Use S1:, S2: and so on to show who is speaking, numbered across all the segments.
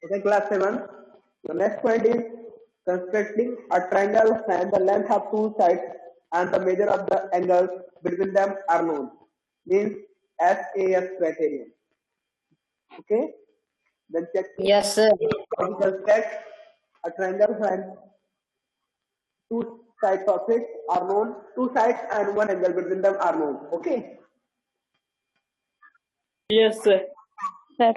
S1: Okay, class 7. The next point is constructing a triangle and the length of two sides and the measure of the angles between them are known. Means SAS criterion. Okay. Then check.
S2: Yes, sir.
S1: How to construct a triangle and two sides of it are known. Two sides and one angle between them are known. Okay.
S2: Yes, sir.
S3: Sir.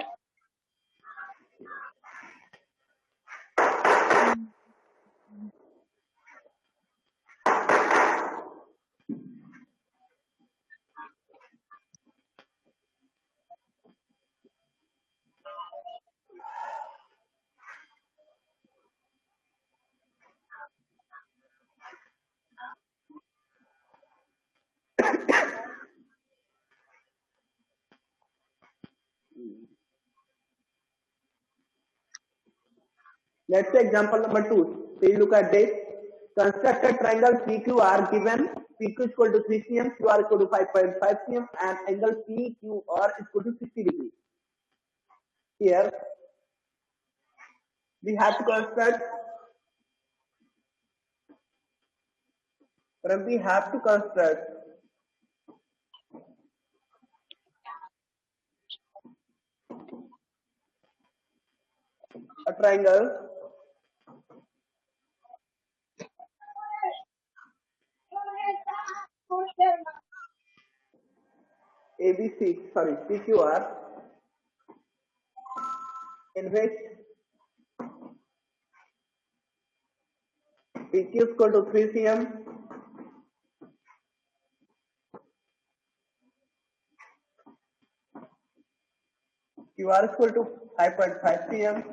S1: Let's say example number 2. Please look at this. Construct a triangle PQR given PQ is equal to 3 cm, QR is equal to 5.5 cm, and angle PQR is equal to 60 degrees. Here, we have to construct. We have to construct a triangle ABC, sorry, PQR, in which PQ is equal to 3 cm, QR is equal to 5.5 cm,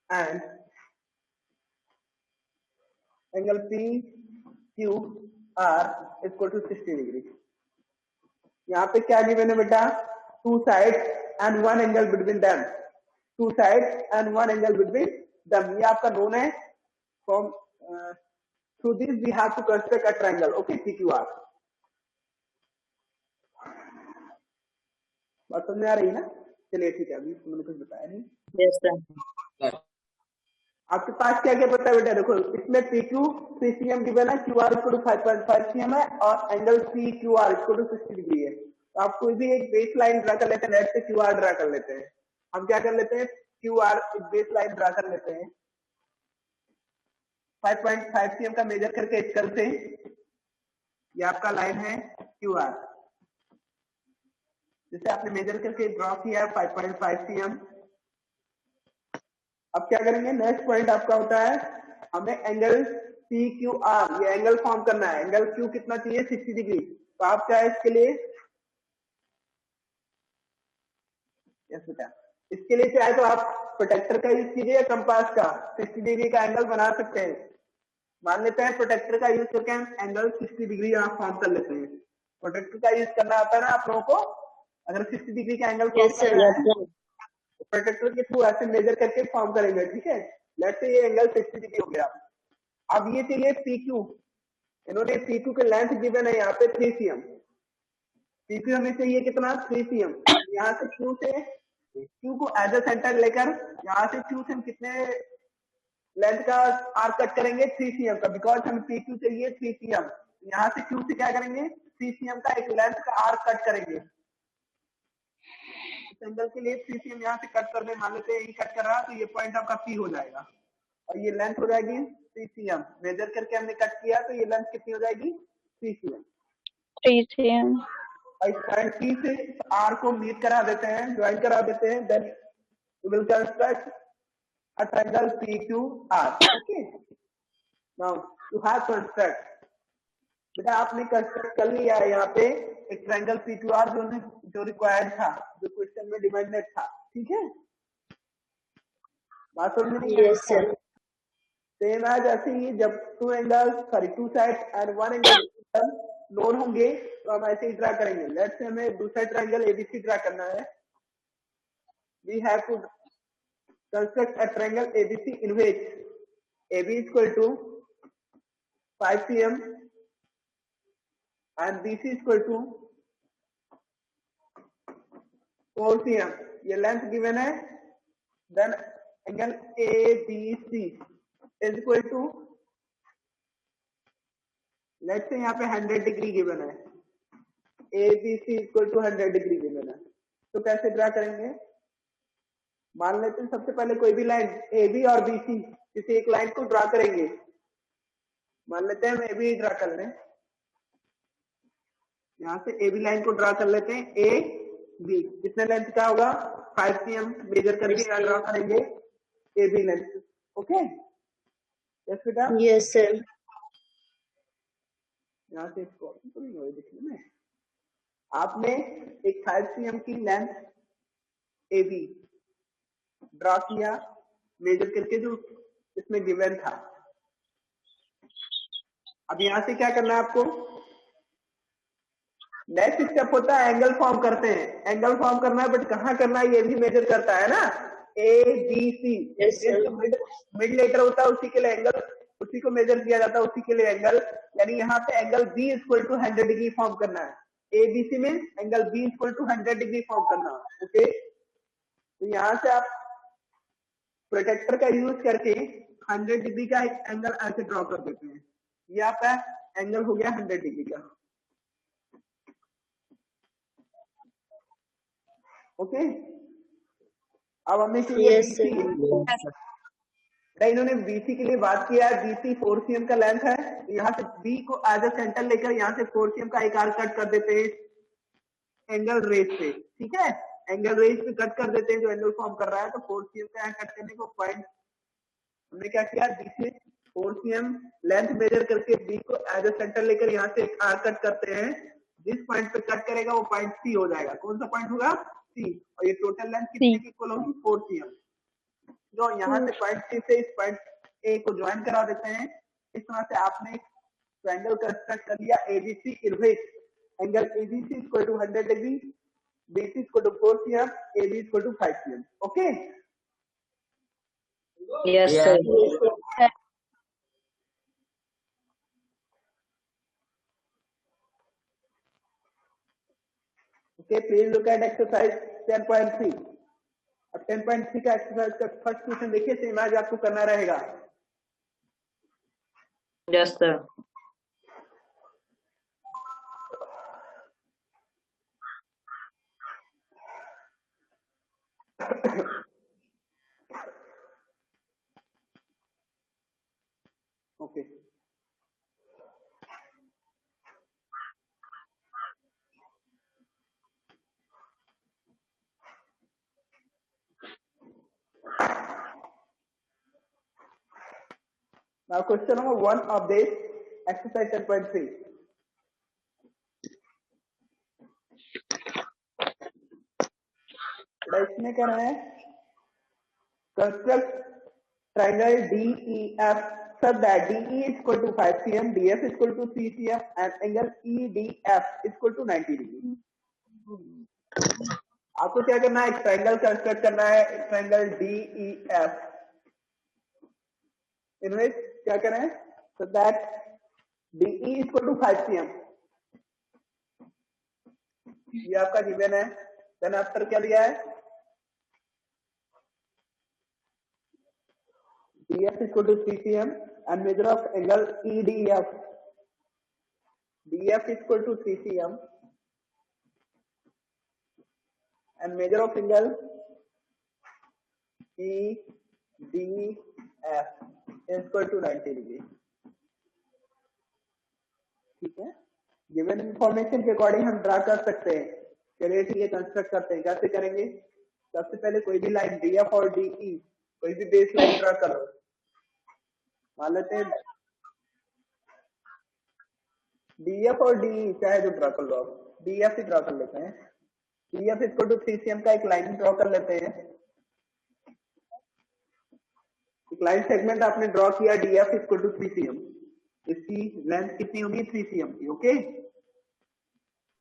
S1: and angle PQR is equal to 60 degree. यहाँ पे क्या given है बेटा? Two sides and one angle between them. Two sides and one angle between them. ये आपका known है. From through this we have to construct a triangle. Okay, PQR. बात समझ में आ रही है ना? चलिए ठीक है, अभी मैंने कुछ बताया नहीं.
S2: Yes, sir.
S1: आपके पास क्या क्या पता है बेटा? देखो, इसमें PQ 3 cm गिवन है, QR इक्वल टू 5.5 cm है और angle PQR equal to 60 degree है. तो आप कोई भी एक बेस लाइन ड्रा कर लेते हैं. लेट से QR ड्रा कर लेते हैं. हम क्या कर लेते हैं? QR एक बेस लाइन ड्रा कर लेते हैं 5.5 cm का मेजर करके स्केल से. ये आपका लाइन है QR, जिसे आपने मेजर करके ड्रॉ किया 5.5 cm. अब क्या करेंगे? नेक्स्ट पॉइंट आपका होता है, हमें एंगल PQR, ये एंगल फॉर्म करना है. एंगल Q कितना चाहिए? 60 डिग्री. तो आप क्या है इसके लिए? यस बेटा, इसके लिए चाहे तो आप प्रोटेक्टर का यूज कीजिए या कंपास का. 60 डिग्री का एंगल बना सकते हैं. मान लेते हैं प्रोटेक्टर का यूज करके एंगल 60 डिग्री आप फॉर्म कर लेते हैं. प्रोटेक्टर का यूज करना आता है ना आप लोगों को? अगर 60 डिग्री का एंगल फॉर्म करना है, प्रोटेक्टर के थ्रू ऐसे मेजर करके फॉर्म करेंगे. ठीक है, लेट्स से ये एंगल 60 डिग्री हो गया. अब ये चाहिए PQ. इन्होंने PQ के लेंथ गिवन है यहाँ पे 3 cm. PQ हमें चाहिए कितना? 3 cm. यहाँ से Q को एज अ सेंटर लेकर यहाँ से Q से हम कितने लेंथ का आर्क कट करेंगे? 3 cm का. बिकॉज हमें PQ चाहिए 3 cm. यहाँ से Q से क्या करेंगे? 3 cm का एक लेंथ का आर्क कट करेंगे. एंगल के लिए 3 cm यहाँ से कट कर दे. मान लेते हैं ये कट कर रहा है, तो ये पॉइंट आपका P हो जाएगा और ये लेंथ हो जाएगी 3 cm. मेजर करके हमने कट किया तो ये लेंथ कितनी हो जाएगी? 3 cm.
S3: 3 cm.
S1: और इस पॉइंट P से R को मीट करा देते हैं, ज्वाइन करा देते हैं. Then we will construct a triangle PQR. Okay, now you have construct. बेटा आपने कंस्ट्रक्ट कर लिया है यहाँ पे एक ट्रायंगल PQR जो रिक्वायर्ड था, जो क्वेश्चन में डिमांडेड था. ठीक है, बात समझ में?
S2: Yes, sir.
S1: सेम एज ऐसे ही जब two side and one angle known होंगे तो हम ऐसे ही ड्रा करेंगे. लेट्स से हमें दूसरा ट्रायंगल ABC ड्रा करना है. We have to construct a triangle ABC in which AB equal to 5 cm and BC equal to 4 cm. ये लेंथ गिवन है then angle ABC is equal to, let's say यहाँ पे 100 degree given है, ABC equal to 100 degree given है, तो कैसे draw करेंगे? मान लेते हैं सबसे पहले कोई भी लाइन AB और BC किसी एक लाइन को ड्रा करेंगे। मान लेते हैं हम AB ड्रा कर लें, यहाँ से AB लाइन को ड्रा कर लेते हैं, AB कितने लेंथ का होगा? 5 cm मेजर करके यहाँ ड्रा करेंगे AB लेंथ। ओके, यस बेटा?
S2: Yes, sir.
S1: यहाँ से इसको दिखने में आपने एक 5 cm की लेंथ AB ड्रा किया मेजर करके, जो इसमें गिवन था। अब यहाँ से क्या करना है आपको? नेक्स्ट स्टेप होता है एंगल फॉर्म करते हैं, एंगल फॉर्म करना है, बट कहाँ करना है ये भी मेजर करता है ना। ABC मिड लेटर होता है, उसी के लिए एंगल, उसी को मेजर किया जाता है, उसी के लिए एंगल, यानी यहाँ पे angle B equal to 100 degree form करना है। ABC में angle B equal to 100 degree form करना है। ओके, तो यहाँ से आप प्रोटेक्टर का यूज करके 100 डिग्री का एक एंगल ऐसे ड्रॉ कर देते हैं। ये आपका एंगल हो गया 100 डिग्री का। ओके, अब हमें चाहिए
S2: Yes, sir.
S1: BC। इन्होंने BC के लिए बात किया है, BC 4 cm का लेंथ है, यहाँ से B को एज अ सेंटर लेकर यहाँ से 4 cm का एक आर्क कट कर देते हैं एंगल रेज से। ठीक है, एंगल रेज पे कट कर देते हैं जो एंगल फॉर्म कर रहा है, तो 4 cm का कट करने को पॉइंट हमने क्या किया, B से 4 cm लेंथ मेजर करके B को एज अ सेंटर लेकर यहाँ से एक आर्क कट करते हैं। जिस पॉइंट पे कट करेगा वो पॉइंट C हो जाएगा। कौन सा पॉइंट होगा? C। और ये टोटल लेंथ कितने की इक्वल होगी? 4 cm। जो यहाँ से पॉइंट C से इस पॉइंट A को ज्वाइन करा देते हैं। इस तरह से आपने ट्रायंगल कंस्ट्रक्ट कर लिया ABC inverse. Angle ABC equal to 100 degree, BC equal to 4 cm, AB equal to 5 cm। Okay,
S2: Yes, sir.
S1: okay, please look at exercise 10.3। अब 10.3 का एक्सरसाइज का फर्स्ट क्वेश्चन देखिए, सेम आज आपको करना रहेगा।
S2: Yes, sir.
S1: Okay, now question number 1 of this exercise 10.3। इसमें क्या है? Construct triangle DEF such that DE is equal to 5 cm, DF is equal to 3 cm and angle EDF is equal to 90 degree. आपको क्या करना है? एक triangle construct करना है, ट्रायंगल DEF। इनमें क्या करें? so that DE is equal to 5 cm, ये आपका गिवन है। देन आफ्टर क्या दिया है? DF is equal to 3 cm and measure of angle EDF, DF is equal to 3 cm and measure of angle EDF is equal to 90 degree. ठीक है, given information के according हम ड्रा कर सकते हैं। चलिए ठीक है, कंस्ट्रक्ट करते हैं। कैसे करेंगे? सबसे पहले कोई भी लाइन DF और DE, कोई भी बेस लाइन ड्रा करो। मान लेते हैं DF और DE चाहे जो ड्रा कर लो, आप DF ही ड्रा कर लेते हैं। DF इक्वल टू 3 cm का एक लाइन ड्रॉ कर लेते हैं। एक लाइन सेगमेंट आपने ड्रॉ किया, DF इक्वल टू 3 cm, इसकी लेंथ कितनी होगी? 3 cm की। Okay,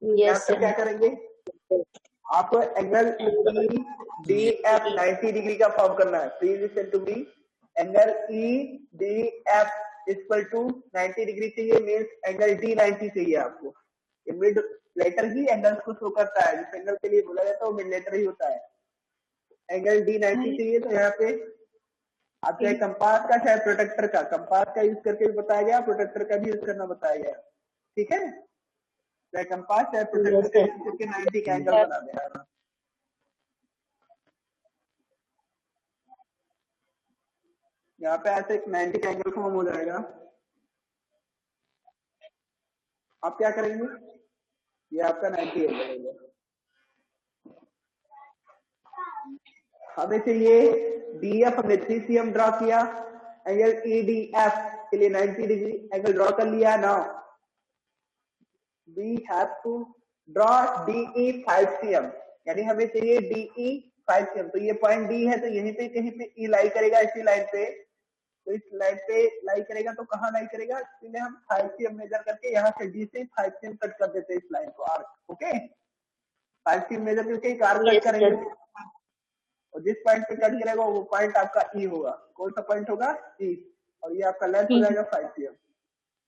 S2: Yes, sir.
S1: क्या करेंगे? आपको एंगल EDF 90 डिग्री का फॉर्म करना है। Please listen to me, angle EDF equal to 90 degree चाहिए, मीन्स एंगल D90 चाहिए आपको। ये मिड लेटर ही एंगल्स को शो करता है, जिस एंगल के लिए बोला जाता है वो मिड लेटर ही होता है। एंगल डी 90 चाहिए, तो यहाँ पे आप चाहे कंपास का चाहे प्रोटेक्टर का, कंपास का यूज करके भी बताया गया, प्रोटेक्टर का भी यूज करना बताया गया, ठीक है। चाहे कंपास चाहे प्रोटेक्टर का यूज करके 90 का एंगल बना देना। यहाँ पे ऐसे एक 90 का एंगल फॉर्म हो जाएगा। आप क्या करेंगे, ये आपका 90 एंगल होगा। हमें चाहिए DF, हमने 3cm ड्रॉ किया, एंगल EDF के लिए 90 डिग्री एंगल ड्रॉ कर लिया। Now we have to draw DE 5cm, यानी हमें चाहिए DE 5cm। तो ये पॉइंट D है, तो यहीं पे कहीं पे E लाई करेगा, इसी लाइन पे, तो इस लाइन पे लाई करेगा, तो कहाँ लाई करेगा, इसलिए हम 5cm मेजर करके यहाँ से D से 5cm कट कर देते हैं इस लाइन को, आर्क। ओके, 5cm मेजर करके एक आर्क कट करेंगे, और जिस पॉइंट पे कट करेगा वो पॉइंट आपका ई होगा। कौन सा पॉइंट होगा, ई, और ये आपका लेंथ हो जाएगा 5cm।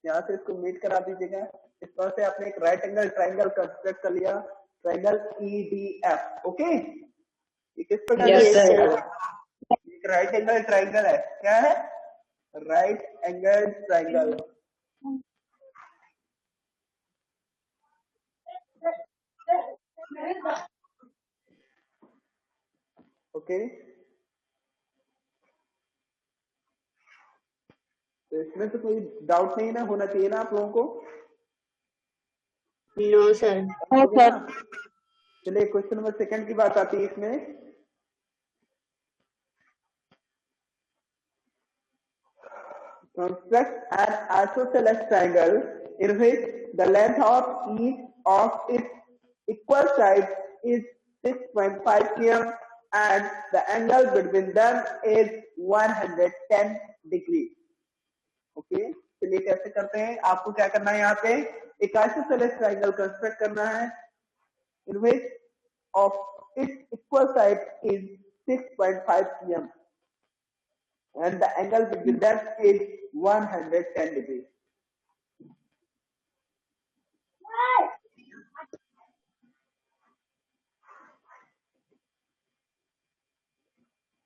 S1: यहाँ से इसको मीट करा दीजिएगा। इस तरह से आपने एक राइट एंगल ट्राइंगल कंस्ट्रक्ट कर लिया, ट्राइंगल EDF। ओके, ये किस प्रकार एक राइट एंगल ट्राइंगल है, क्या है, राइट एंगल ट्राइंगल। ओके, तो इसमें तो कोई डाउट नहीं ना होना चाहिए ना आप लोगों को।
S4: No sir.
S1: चलिए क्वेश्चन नंबर सेकंड की बात आती है इसमें। Construct an isosceles triangle in which the length of each of its equal sides is 6.5 cm and the angle between them is 110 degree। Okay, चलिए कैसे करते हैं। आपको क्या करना है, यहाँ पे एक आइसोसेलेस ट्राइंगल कंस्ट्रक्ट करना है in which of its equal side is 6.5 cm and the angle between them is 110 degree।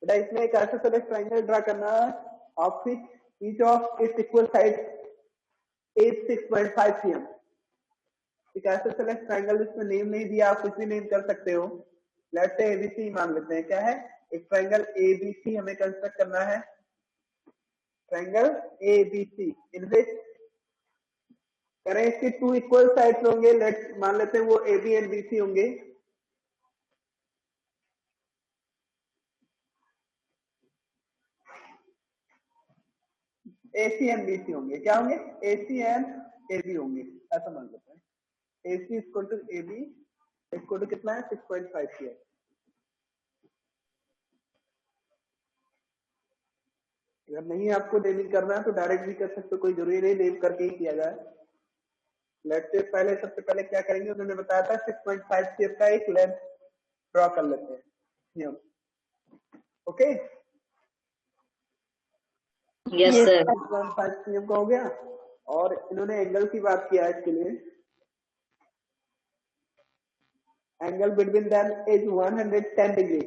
S1: बेटा इसमें एक आइसोसेलेस ट्राइंगल ड्रा करना है, of which each of its equal side is 6.5 cm। एक आइसोसेलेस ट्राइंगल, इसमें name नहीं दिया, आप कुछ भी नेम कर सकते हो। लेट्स से ABC मान लेते हैं, क्या है, एक ट्राइंगल ABC हमें कंस्ट्रक्ट करना है, ट्राइंगल ABC इन विच करें इसके 2 इक्वल साइड्स होंगे। लेट्स मान लेते हैं वो AB एंड BC होंगे। AC एंड BC होंगे, क्या होंगे, AC एंड AB होंगे, ऐसा मान लेते हैं। AC equal to AB equal to कितना है, 6.5 cm। अगर नहीं आपको नेमिंग करना है तो डायरेक्ट भी कर सकते हो, कोई जरूरी नहीं नेम करके ही किया जाए। लेट्स से पहले, सबसे पहले क्या करेंगे, उन्होंने बताया था 6.5 cm का एक लेंथ ड्रॉ कर लेते हैं। Okay,
S2: Yes, sir.
S1: 6.5 cm का हो गया, और इन्होंने एंगल की बात किया है इसके लिए, angle between them is 110 degree.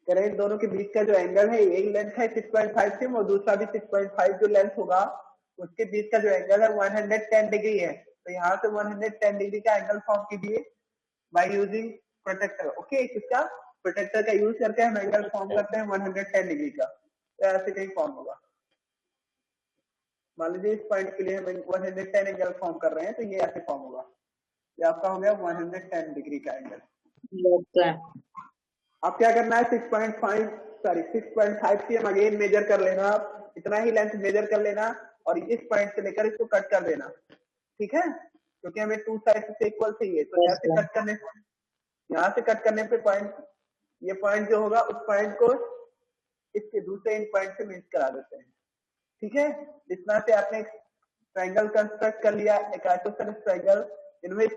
S1: करें दोनों के बीच का जो एंगल है, एक लेंथ है 6.5 cm और दूसरा भी 6.5 जो लेंथ होगा उसके बीच का जो एंगल है 110 डिग्री है। तो यहाँ से 110 डिग्री का एंगल फॉर्म कीजिए बाय यूजिंग प्रोटेक्टर। ओके, किसका, प्रोटेक्टर का यूज करके हम एंगल फॉर्म करते हैं 110 डिग्री का। तो ऐसे कहीं फॉर्म होगा, मान लीजिए इस पॉइंट के लिए हम 110 एंगल फॉर्म कर रहे हैं, तो ये ऐसे फॉर्म होगा, ये आपका हो गया 110 डिग्री का एंगल।
S2: Yes, sir.
S1: अब क्या करना है, 6.5 cm अगेन मेजर कर लेना, आप इतना ही लेंथ मेजर कर लेना और इस पॉइंट से लेकर इसको कट कर देना, ठीक है, क्योंकि हमें 2 साइड से इक्वल चाहिए। तो
S2: Yes,
S1: ऐसे
S2: sir.
S1: कट करने, यहाँ से कट करने पे पॉइंट, ये पॉइंट जो होगा उस पॉइंट को इसके दूसरे इन पॉइंट से मीट करा देते हैं, ठीक है। इस तरह से आपने ट्राइंगल कंस्ट्रक्ट कर लिया, एक isosceles triangle in which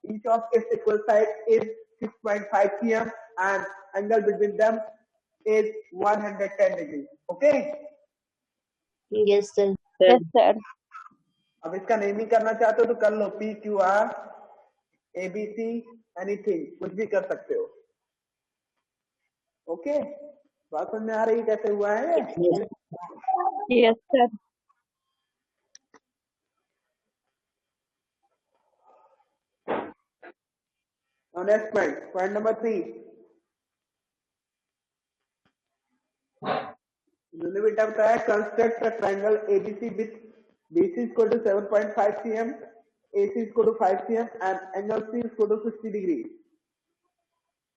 S1: each of its equal side is 6.5 cm and angle between them is 110 degree। okay,
S4: yes sir.
S3: Yes, sir.
S1: अब इसका नेमिंग करना चाहते हो तो कर लो, PQR ABC एनीथिंग, कुछ भी कर सकते हो। ओके, बात समझ में आ रही कैसे हुआ है?
S3: Yes, sir.
S1: Next point number 3, उन्होंने बेटा बताया construct a triangle ABC with BC equal to 7.5 cm, AC equal to 5 cm and angle C equal to 60 degree.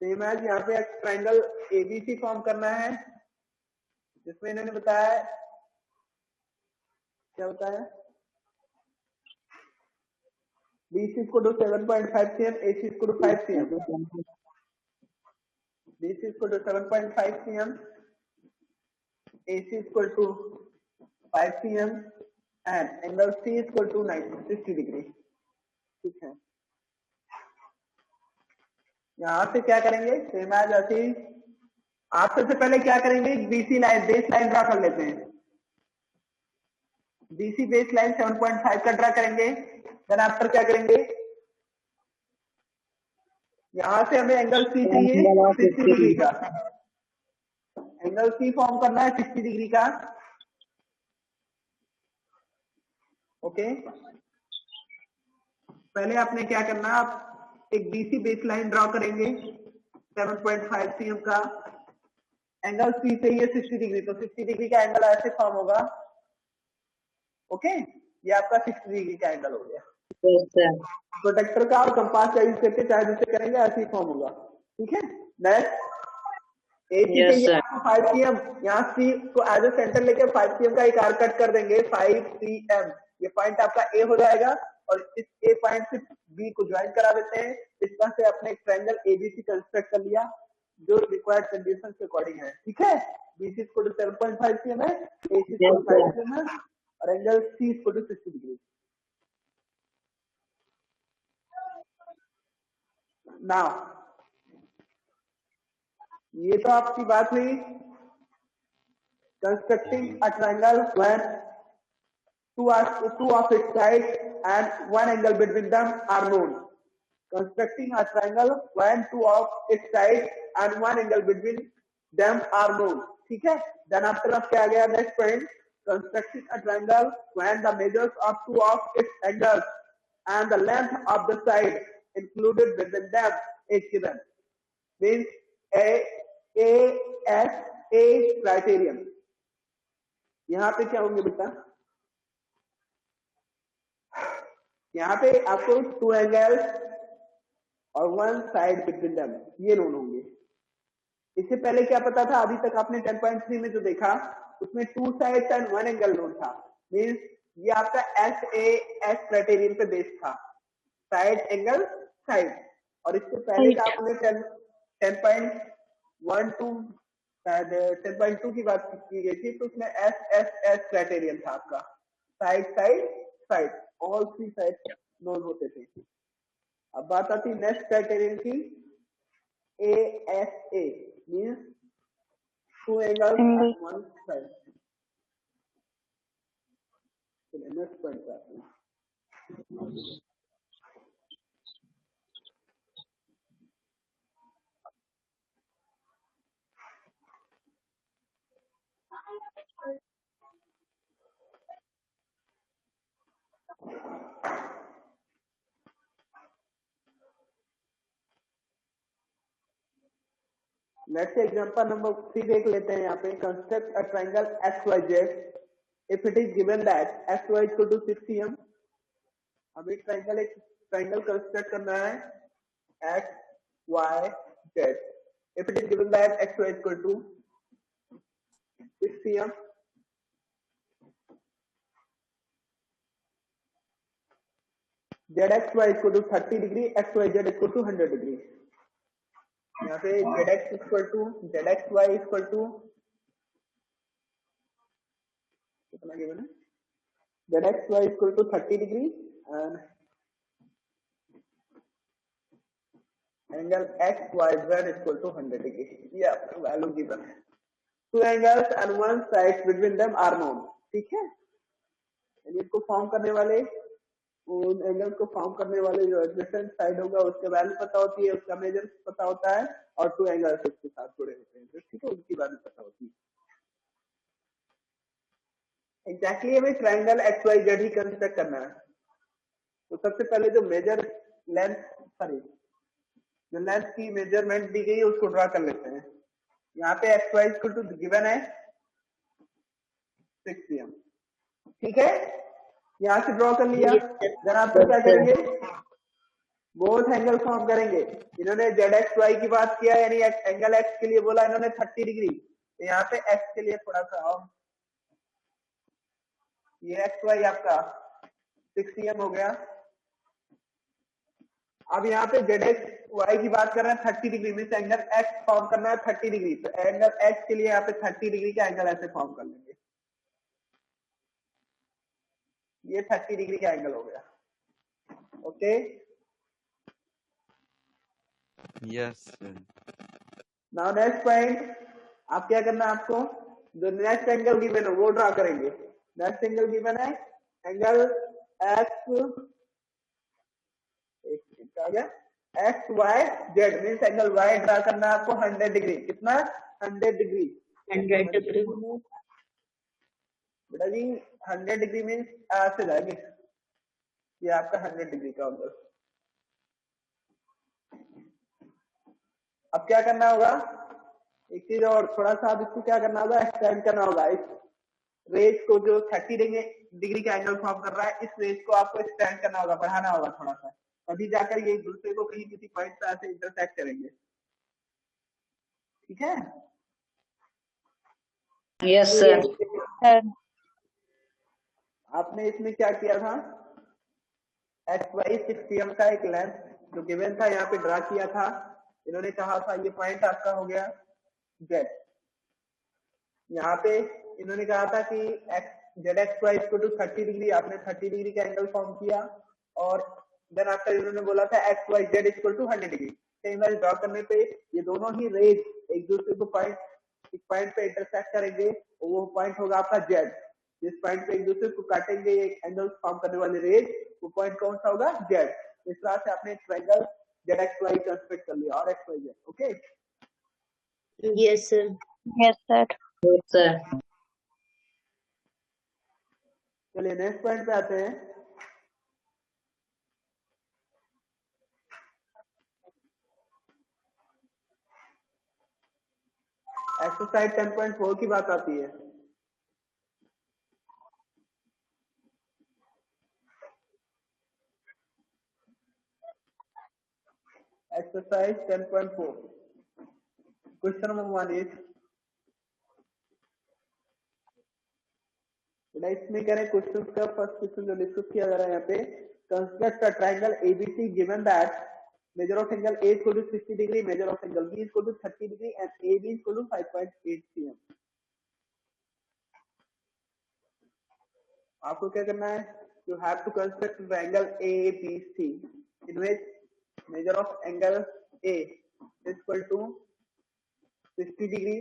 S1: Same as यहाँ पे एक ट्रायंगल ABC फॉर्म करना है, जिसमें इन्होंने बताया क्या बताया, BC equal to 7.5 cm, AC equal to 5 cm, BC equal to 7.5 cm, AC equal to 5 cm and angle C equal to 60 degree. ठीक है, यहाँ से क्या करेंगे, सेम एज ऐसे ही आप सबसे पहले क्या करेंगे, BC line base line draw कर लेते हैं। BC बेस लाइन 7.5 का ड्रा करेंगे। देन आफ्टर क्या करेंगे, यहाँ से हमें एंगल C चाहिए 60 डिग्री का, एंगल C फॉर्म करना है 60 डिग्री का। ओके, पहले आपने क्या करना, आप एक BC बेस लाइन ड्रॉ करेंगे 7.5 cm का, एंगल C चाहिए 60 डिग्री, तो 60 डिग्री का एंगल ऐसे फॉर्म होगा। ओके, ये आपका 60 डिग्री का एंगल हो गया।
S2: Yes, sir.
S1: प्रोटेक्टर का और कंपास का यूज करके चाहे जिससे करेंगे ऐसे ही फॉर्म होगा। ठीक है, नेक्स्ट AC
S2: Yes,
S1: चाहिए
S2: sir.
S1: आपको 5 cm, यहाँ C को एज ए सेंटर लेके 5 cm का एक आर्क कट कर देंगे 5 cm, ये पॉइंट आपका A हो जाएगा और इस A पॉइंट से B को ज्वाइन करा देते हैं। इस तरह से आपने एक ट्रायंगल ABC कंस्ट्रक्ट कर लिया जो रिक्वायर्ड कंडीशन के अकॉर्डिंग है। ठीक है, BC इक्वल टू 7.5 cm है, AC इक्वल टू 5 cm है और angle C equal to 60 degree. Now ये तो आपकी बात हुई constructing a triangle when two of its sides and one angle between them are known. Constructing a triangle when two of its sides and one angle between them are known. ठीक है, then after आप क्या आ गया next point, constructing a triangle when the measures of two of its angles and the length of the side included within them is given. Means A criterion. यहाँ पे क्या होंगे बेटा, यहाँ पे आपको टू एंगल्स और वन साइड बिटवीन देम ये नोन होंगे। इससे पहले क्या पता था, अभी तक आपने 10.3 में जो देखा उसमें two sides and one angle known था। मींस ये आपका SAS क्राइटेरियन पे बेस्ड था, साइड एंगल साइड। और इससे पहले का आपने 10.12 शायद 10.2 की बात की गई थी, तो उसमें SSS क्राइटेरियन था आपका, side side side, all three side known होते थे। अब बात आती नेक्स्ट क्राइटेरियन की, ASA means two angles eight one side. Next point पे आते हैं। लेट्स एग्जांपल नंबर 3 देख लेते हैं। यहाँ पे construct a triangle XYZ if it is given that XY equal to 6 cm। अब एक ट्रायंगल कंस्ट्रक्ट करना है XYZ if it is given that XY equal to 6 cm, ZXY equal to 30 degree, XYZ equal to 100 degree. यहाँ पे ZX equal to ZXY equal to कितना given है, ZXY equal to 30 degree and angle XYZ equal to 100 degree. ये आपका value given है। Two angles and one side between them are known. ठीक है, इसको फॉर्म करने वाले उन एंगल को फॉर्म करने वाले जो एडजेसेंट साइड होगा उसका वैल्यू पता होती है, उसका मेजर पता होता है, और टू एंगल्स उसके साथ जुड़े होते हैं, तो ठीक है, उनकी वैल्यू पता होती है। एग्जैक्टली हमें ट्राइंगल एक्स वाई जेड ही कंस्ट्रक्ट करना है। तो सबसे पहले जो मेजर लेंथ सॉरी जो लेंथ की मेजरमेंट दी गई है उसको ड्रा कर लेते हैं। यहाँ पे X Y equal to given है 6 cm, ठीक है, यहाँ से ड्रॉ कर लिया। देन आप क्या करेंगे, बोथ एंगल फॉर्म करेंगे। इन्होंने जेड एक्स वाई की बात किया, यानी एंगल एक्स के लिए बोला इन्होंने 30 डिग्री, तो यहाँ पे एक्स के लिए थोड़ा सा और, ये एक्स वाई आपका 6 cm हो गया। अब यहाँ पे जेड एक्स वाई की बात कर रहे हैं 30 degree, mean angle x form करना है 30 डिग्री, तो एंगल एक्स के लिए यहाँ पे 30 डिग्री का एंगल ऐसे फॉर्म कर लेंगे, ये 30 डिग्री का एंगल हो गया। Okay
S5: yes sir.
S1: Now next point, आप क्या करना है, आपको जो नेक्स्ट एंगल गिवन है वो ड्रा करेंगे। नेक्स्ट एंगल गिवन है एंगल एक्स, आ गया X Y Z, mean angle Y draw करना है आपको 100 डिग्री, कितना 100 डिग्री,
S2: 100 degree.
S1: बेटा जी 100 डिग्री मीन ऐसे जाएंगे, ये आपका 100 डिग्री का होगा। अब क्या करना होगा, एक चीज और, थोड़ा सा अब इसको क्या करना होगा, एक्सटेंड करना होगा। इस रेज को जो 30 डिग्री का एंगल फॉर्म कर रहा है, इस रेज को आपको एक्सटेंड करना होगा, बढ़ाना होगा थोड़ा सा, तभी जाकर ये एक दूसरे को कहीं किसी पॉइंट पे ऐसे इंटरसेक्ट करेंगे, ठीक है।
S2: Yes,
S1: तो
S2: sir.
S3: sir,
S1: आपने इसमें क्या किया था, एक्स वाई 6 cm का एक लेंथ जो गिवन था यहाँ पे ड्रा किया था। इन्होंने कहा था ये पॉइंट आपका हो गया जेड, यहाँ पे इन्होंने कहा था कि X Z X Y equal to 30 degree, आपने 30 डिग्री का एंगल फॉर्म किया, और देन आफ्टर इन्होंने बोला था X Y Z equal to 100 degree. Same wise draw करने पे ये दोनों ही रेज एक दूसरे को एक पॉइंट पे इंटरसेक्ट करेंगे, और वो पॉइंट होगा आपका जेड। जिस पॉइंट पे एक दूसरे को काटेंगे ये एंगल फॉर्म करने वाले रेज, वो पॉइंट कौन सा होगा, जेड। इस तरह से आपने triangle Z X Y construct कर लिया, और X Y Z. Okay
S2: Yes, sir.
S3: yes, sir.
S2: Yes, sir.
S1: चलिए नेक्स्ट पॉइंट पे आते हैं। एक्सरसाइज 10.4 की बात आती है। एक्सरसाइज 10.4 क्वेश्चन नंबर 1 इज, इसमें कह रहे हैं क्वेश्चन का फर्स्ट क्वेश्चन जो डिस्कस किया जा रहा है यहाँ पे, construct a triangle ABC given that measure of angle A equal to 60 degree, measure of angle B equal to 30 degree, and AB equal to 5.8 cm. आपको क्या करना है, you have to construct triangle ABC in which measure of angle A is equal to 60 degree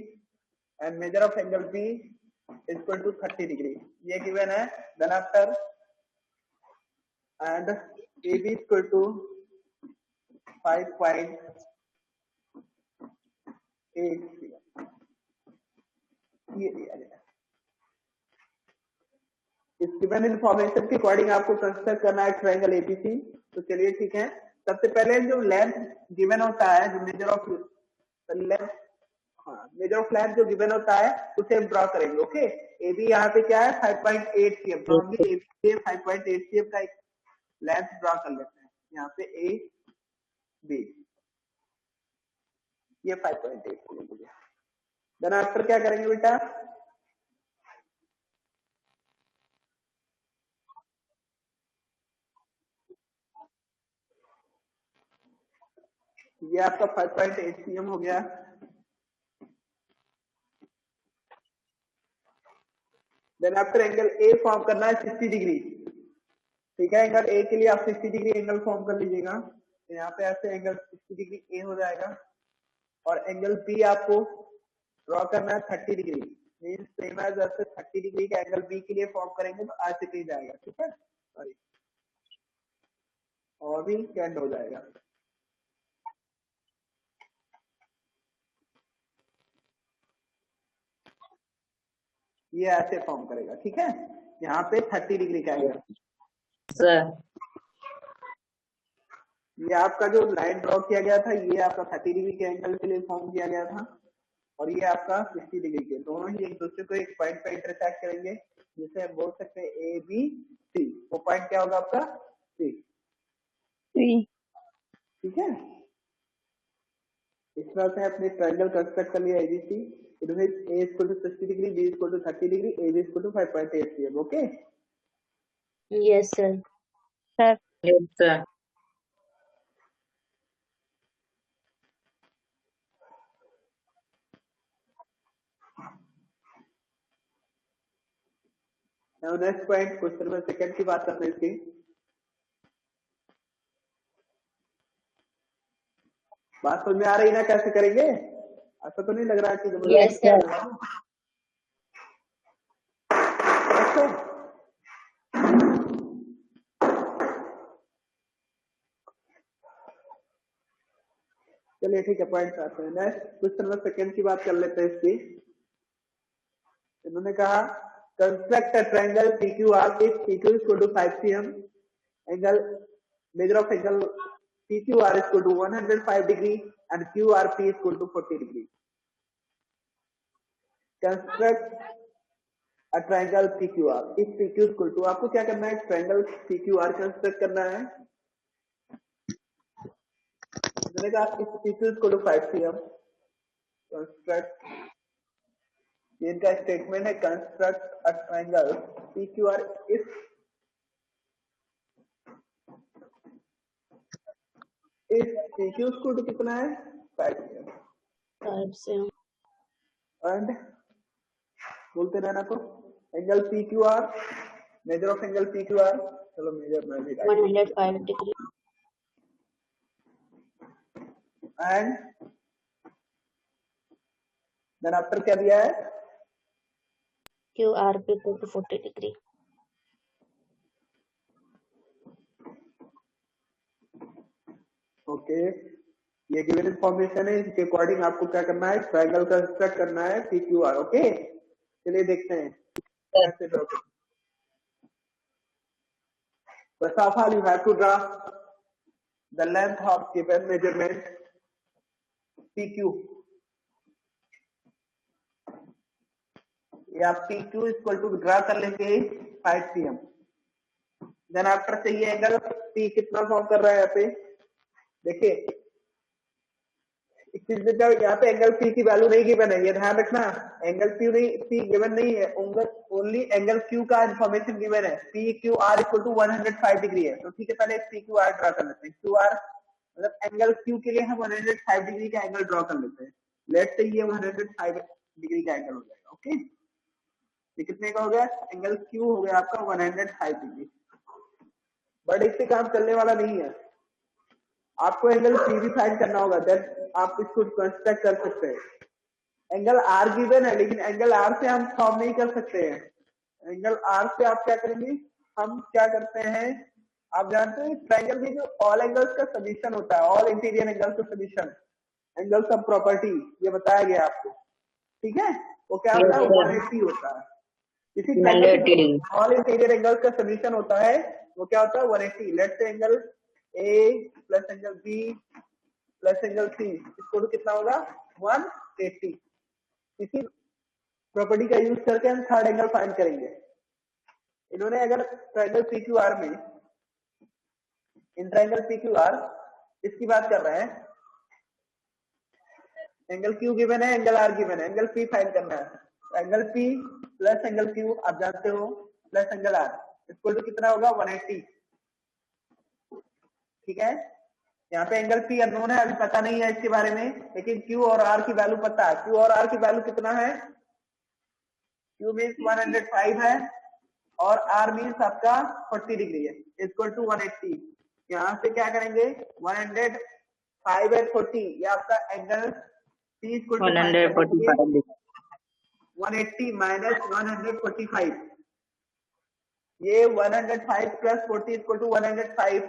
S1: and measure of angle B is equal to 30 degree. ये given है, then after and AB is equal to 5.8 ये दिया गया। इस given information के according आपको construct करना है ट्रायंगल एबीसी। तो चलिए ठीक है, सबसे पहले जो लेंथ गिवन होता है, जो मेजर ऑफ लेंथ, हाँ मेजर ऑफ लेंथ जो गिवन होता है उसे हम ड्रॉ करेंगे। ओके, एबी यहाँ पे क्या है 5.8 cm, तो हम भी एबी 5.8 cm का एक लेंथ ड्रॉ कर लेते हैं। यहाँ पे ए बी ये 5.8 cm। देन आफ्टर क्या करेंगे बेटा, ये आपका 5.8 cm हो गया। Then after angle A form करना है 60 डिग्री, ठीक है। एंगल ए के लिए आप 60 डिग्री एंगल फॉर्म कर लीजिएगा, तो यहाँ पे ऐसे एंगल 60 डिग्री ए हो जाएगा, और एंगल बी आपको ड्रॉ करना है 30 डिग्री, मींस सेम एज ऐसे 30 डिग्री का एंगल बी के लिए फॉर्म करेंगे तो ऐसे कहीं जाएगा, ठीक है। सॉरी और भी कैंड हो जाएगा। ये ऐसे फॉर्म करेगा, ठीक है। यहाँ पे 30 डिग्री का है।
S2: सर
S1: ये आपका जो लाइन ड्रॉ किया गया था, ये आपका 30 डिग्री के एंगल के लिए फॉर्म किया गया था, और ये आपका 60 डिग्री के, दोनों ही एक दूसरे को एक पॉइंट पे इंटरसेक्ट करेंगे, जिसे हम बोल सकते हैं ए बी सी। वो पॉइंट क्या होगा आपका? सी। ठीक है। इस तरह से अपने ट्रायंगल कंस्ट्रक्ट कर लिया ABC, in which A equal to 60 degree, B equal to 30 degree, A B equal to 5.8 cm। Okay.
S4: Yes, sir.
S3: Sir.
S2: yes sir
S1: now next point, question number second की बात करते हैं इसकी। बात समझ में आ रही ना कैसे करेंगे? ऐसा तो नहीं लग रहा कि
S2: yes sir
S1: चलिए ठीक है, पॉइंट आते हैं। नेक्स्ट क्वेश्चन नंबर सेकंड की बात कर लेते हैं इसकी। इन्होंने कहा construct a triangle PQR if PQ is equal to 5 cm, angle measure of angle PQR is equal to 105 degree and QRP is equal to 40 degree. Construct a triangle PQR if PQ is equal to, आपको क्या करना है? Triangle PQR construct करना है। मैंने कहा if PQ is equal to 5 cm, construct, ये इनका स्टेटमेंट है, construct a triangle PQR if PQ is equal to कितना है? 5 cm
S4: 5 cm.
S1: एंड बोलते रहना तो angle PQR, measure of angle PQR, चलो मेजर मैं भी
S4: 105 degree.
S1: एंड देन आफ्टर क्या दिया है?
S4: QRP equal to 40 degree.
S1: Okay, ये गिवन इंफॉर्मेशन है, इसके अकॉर्डिंग आपको क्या करना है? ट्रायंगल कंस्ट्रक्ट करना है PQR। ओके, चलिए देखते हैं कैसे ड्रॉ करते हैं। First of all, you have to draw the length of given measurement PQ. ये आप PQ इक्वल टू ड्रा कर लेंगे 5 cm। देन आफ्टर से ये एंगल P कितना फॉर्म कर रहा है यहाँ पे? देखिए इस चीज में जब यहाँ पे एंगल P की वैल्यू नहीं गिवन है, ये ध्यान रखना, एंगल P गिवन नहीं है, ओनली एंगल Q का इंफॉर्मेशन गिवन है। PQR इक्वल टू 105 डिग्री है, तो ठीक है, पहले PQR ड्रा कर लेते हैं। QR मतलब एंगल Q के लिए हम 105 डिग्री का एंगल ड्रॉ कर लेते हैं। लेट से ये 105 डिग्री का एंगल हो जाएगा। ओके, ये कितने का हो गया? एंगल Q हो गया आपका 105 डिग्री। बट इससे काम चलने वाला नहीं है, आपको एंगल P भी फाइंड करना होगा, देन आप इसको कंस्ट्रक्ट कर सकते हैं। एंगल R गिवन है, लेकिन एंगल R से हम फॉर्म नहीं कर सकते हैं। एंगल R से आप क्या करेंगे? हम क्या करते हैं, आप जानते हैं ट्रायंगल में जो ऑल एंगल्स का समीशन होता है, ऑल इंटीरियर एंगल्स का समीशन, एंगल सब प्रॉपर्टी, ये बताया गया आपको, ठीक है। वो क्या होता है? 180 होता है। इसी ट्रायंगल ऑल इंटीरियर एंगल्स का समीशन होता है, वो क्या होता है? 180। लेट से angle A plus angle B plus angle C इसको तो कितना होगा? 180। इसी प्रॉपर्टी का यूज करके हम थर्ड एंगल फाइंड करेंगे। इन्होंने अगर ट्रायंगल PQR में, इन ट्रायंगल PQR इसकी बात कर रहे हैं, एंगल Q गिवन है, एंगल R गिवन है, एंगल P फाइंड करना है। Angle P plus angle Q आप जानते हो, plus angle R equal to कितना होगा? 180। ठीक है, यहाँ पे एंगल P अननोन है, अभी पता नहीं है इसके बारे में, लेकिन Q और R की वैल्यू पता है। Q और R की वैल्यू कितना है? Q मीन्स 105 है और R मीन्स आपका 40 डिग्री है, इक्वल टू 180। यहाँ से क्या करेंगे? 105 एंड 40, ये आपका angle P equal to 145, 180 minus 145, ये 105 प्लस 40 इक्वल टू 105,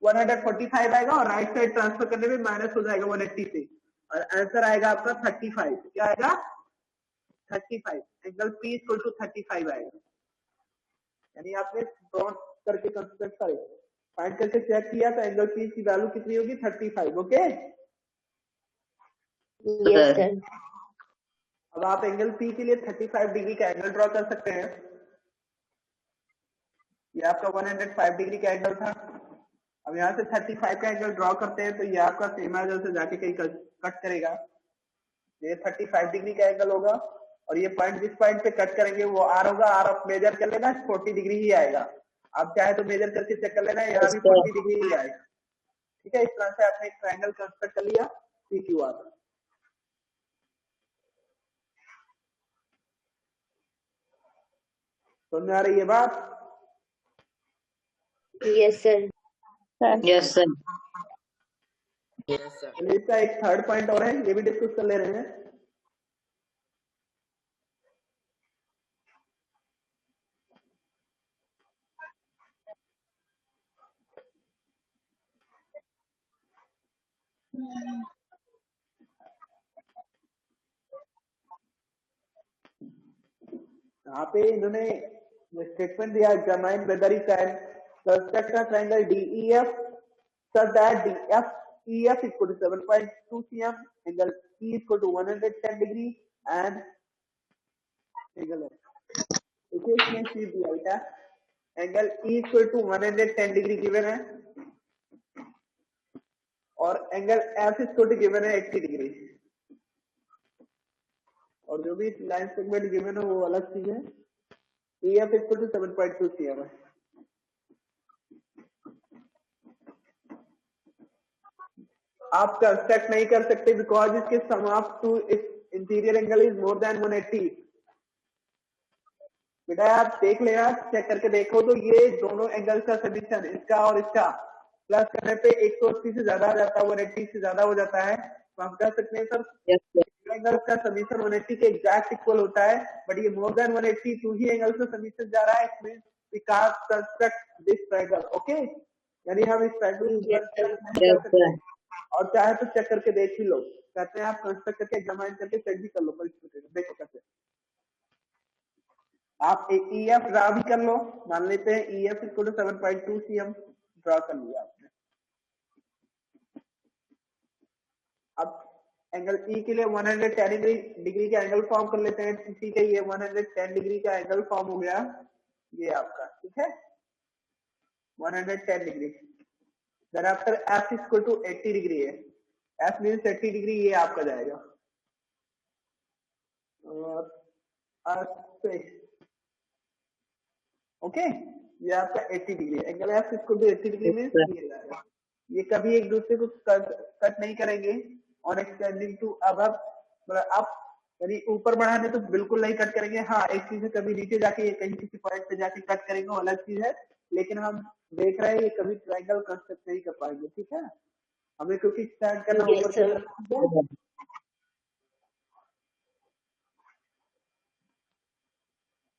S1: 145 आएगा और राइट साइड ट्रांसफर करने में माइनस हो जाएगा 180 से, और आंसर आएगा आपका 35। क्या आएगा? 35। एंगल P इक्वल टू 35 आएगा। यानी आपने ड्रॉ करके कंस्ट्रक्ट करे, फाइंड करके चेक किया तो एंगल P की वैल्यू कितनी होगी? 35। Okay,
S4: Yes, sir.
S1: अब आप एंगल P के लिए 35 डिग्री का एंगल ड्रॉ कर सकते हैं। ये आपका 105 डिग्री का एंगल था। अब यहाँ से 35 का एंगल ड्रॉ करते हैं तो ये आपका सेम एंगल से जाके कहीं कट करेगा। ये 35 डिग्री का एंगल होगा और ये पॉइंट जिस पॉइंट पे कट करेंगे वो आर होगा। आर आप मेजर कर लेना, 40 डिग्री ही आएगा। आप चाहे तो मेजर करके चेक कर लेना, यहाँ भी 40 डिग्री ही आएगा। ठीक है, इस तरह से आपने एक ट्रायंगल कंस्ट्रक्ट कर लिया PQR। समझ में आ रही है बात?
S4: Yes, sir.
S2: Yes, sir.
S1: चलिए, इसका एक थर्ड पॉइंट और है, ये भी डिस्कस कर ले रहे हैं। यहाँ पे इन्होंने स्टेटमेंट दिया, examine weather he can construct a triangle DEF such that DFEF equal to 7.2 cm, angle E equal to 110 degree and angle इसमें सी दिया था, angle E equal to 110 degree given है और angle F equal to given है 80 degree, और जो भी line segment given है वो अलग चीज है। EF equal to 7.2 cm है। आप कंस्ट्रक्ट नहीं कर सकते बिकॉज इसके sum of two interior angle is more than 180। बेटा आप देख लेना, चेक करके देखो तो ये दोनों एंगल का समीशन, इसका और इसका प्लस करने पे 180 से ज्यादा आ जाता है, 180 से ज्यादा हो जाता है। तो हम कह सकते हैं सर एंगल का समीशन 180 के एग्जैक्ट इक्वल होता है, बट ये मोर देन 180 टू ही एंगल से समीशन जा रहा है। इसमें we can't construct this triangle. Okay, यानी हम इस ट्रायंगल को कर सकते हैं, और चाहे तो चेक करके देख ही लो। कहते हैं आप कंस्ट्रक्ट करके एग्जामाइन करके चेक भी कर लो, देखो कैसे। आप एक EF ड्रा भी कर लो, मान लेते हैं EF equal to 7.2 cm draw कर लिया आपने। अब एंगल E के लिए 110 डिग्री का एंगल फॉर्म कर लेते हैं। ठीक है, ये 110 डिग्री का एंगल फॉर्म हो गया ये आपका। ठीक है, 110 degree. Then after F equal to 80 degree है, F मीन्स 80 डिग्री, ये आपका जाएगा। ओके, ये आपका 80 degree angle F equal to 80 degree में ये जाएगा। ये कभी एक दूसरे को कट नहीं करेंगे। और एक्सटेंडिंग टू अब आप यानी ऊपर बढ़ाने तो बिल्कुल नहीं कट करेंगे। हाँ, एक चीज है कभी नीचे जाके कहीं किसी पॉइंट पे जाके कट करेंगे, वो अलग चीज है, लेकिन हम देख रहे हैं ये कभी ट्रायंगल कंस्ट्रक्ट नहीं कर पाएंगे। ठीक है, हमें क्योंकि स्टैंड करना ऊपर की तरफ।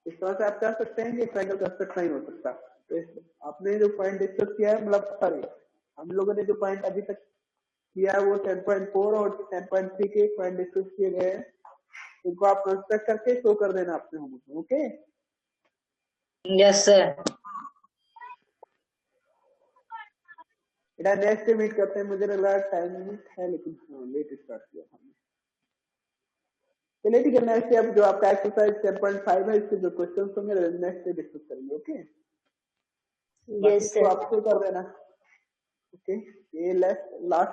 S1: इस तरह से आप कह सकते हैं कि ट्रायंगल कंस्ट्रक्ट नहीं हो सकता। तो आपने जो पॉइंट डिस्कस किया है, मतलब सॉरी हम लोगों ने जो पॉइंट अभी तक किया है वो 10.4 और 10.3 के पॉइंट डिस्कस किए गए हैं, इनको आप कंस्ट्रक्ट करके शो कर देना अपने होमवर्क। Okay,
S2: Yes, sir.
S1: बेटा नेक्स्ट डे मीट करते हैं। मुझे लग रहा है टाइम लिमिट है, लेकिन लेट स्टार्ट किया हमने। चलिए ठीक है, नेक्स्ट डे अब जो आपका एक्सरसाइज 10.5 है, इसके जो क्वेश्चन होंगे नेक्स्ट डे डिस्कस करेंगे। Okay,
S4: Yes, sir.
S1: आपको कर देना। ओके, ये लास्ट